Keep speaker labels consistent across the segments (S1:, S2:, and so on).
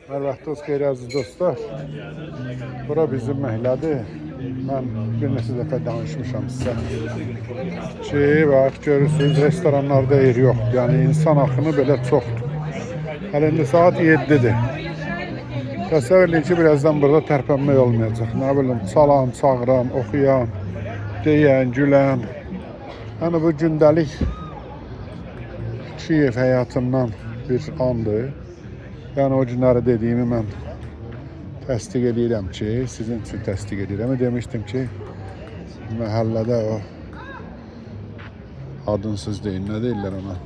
S1: Hər vaxtınız xeyir əziz dostlar. Bura bizim məhəllədir. Mən bir neçə dəfə danışmışam sizə. Bax, görürsünüz, restoranlarda yer yoxdur. Yəni insan axını belə çoxdur. Hələ indi saat 7-dir. Təsəvvür edin ki, birazdan burada tərpənmək olmayacaq. Nə bilim, çalan, çağıran, oxuyan, deyən, gülən. Yəni bu gündəlik Kiyev həyatından bir andır. Yəni o günləri dediyimi mən təsdiq edirəm ki, sizin üçün təsdiq edirəm. Demişdim ki, məhəllədə o adınsız deyin, nə deyirlər ona?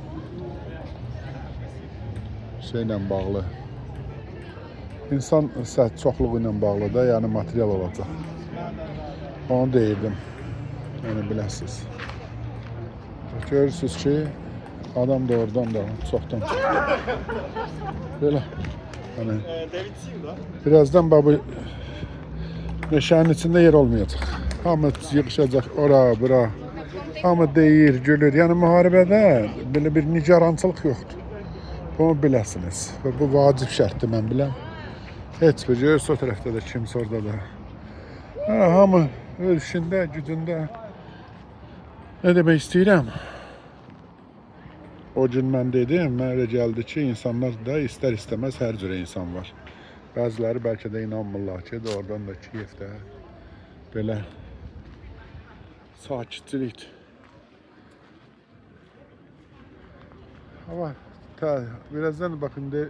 S1: Şeylə bağlı. İnsan çoxluğu ilə bağlı da, yəni material olacaq. Onu deyirdim. Yəni biləsiniz. Görürsünüz ki, adam da oradan da çoxdan çıxdı. Belə. Yəni, birazdan bu meşənin içində yer olmayacaq. Hamı yığışacaq ora, bura. Hamı deyir, gülür. Yəni müharibədə belə bir nigarançılıq yoxdur. Bunu biləsiniz. Və bu vacib şərtdir, mən biləm. Heç bir görürsünüz o tərəfdə də, kimsə orada da. Hamı öz işində, gücündə. Nə demək istəyirəm? O gün mən dedim, mənə elə gəldi ki, insanlar da istər-istəməz hər cürə insan var. Bəziləri bəlkə də inanmırlar ki, oradan da Kiyevdə belə sakitçilikdir. Ama birazdan bakın de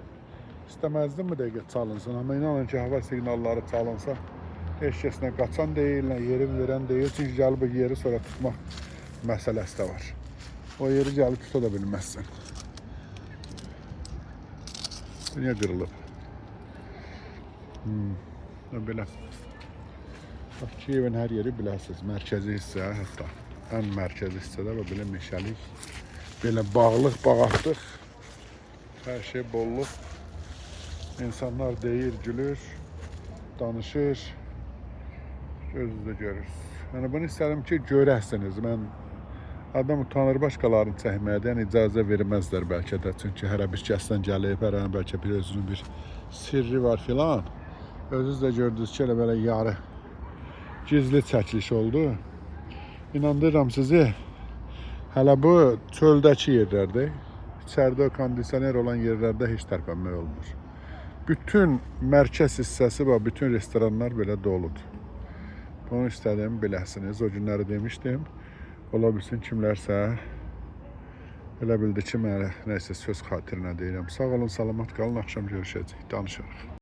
S1: istemezdim mi dəqiqə çalınsın. Ama inanın ki, hava siqnalları çalınsa heç kəslə qaçan deyirlər, yerin verən deyil. Çünki gəlib bu yeri sonra tutmaq məsələsi də var. O yeri gəlib tuta da bilməzsən. Niyə qırılıb? Belə. Bax, Kiyevin hər yeri biləsiniz. Mərkəzi hissə, hətta ən mərkəzi hissədə belə meşəlik. Belə bağlıq, bağatlıq. Hər şey bolluk. İnsanlar deyir, gülür, danışır. Gözünüzdə görürsünüz. Yəni bunu istədim ki, görəsiniz. Mən adam utanır başqalarını çəkməkdən, icazə verməzlər bəlkə də. Çünki hərə bir kəsdən gəlib, hərə bəlkə bir özünün bir sirri var filan. Özünüz də gördünüz ki, elə belə yarı gizli çəkiliş oldu. İnandırıram sizi. Hələ bu çöldəki yerlərdə, içəridə kondisioner olan yerlərdə heç tərpənmək olmur. Bütün mərkəz hissəsi və bütün restoranlar belə doludur. Bunu istədim, biləsiniz. O günləri demişdim. Ola bilsin kimlərsə elə bildi ki, mənə nəsə söz xatirinə deyirəm. Sağ olun, salamat qalın. Axşam görüşəcəyik, danışırıq.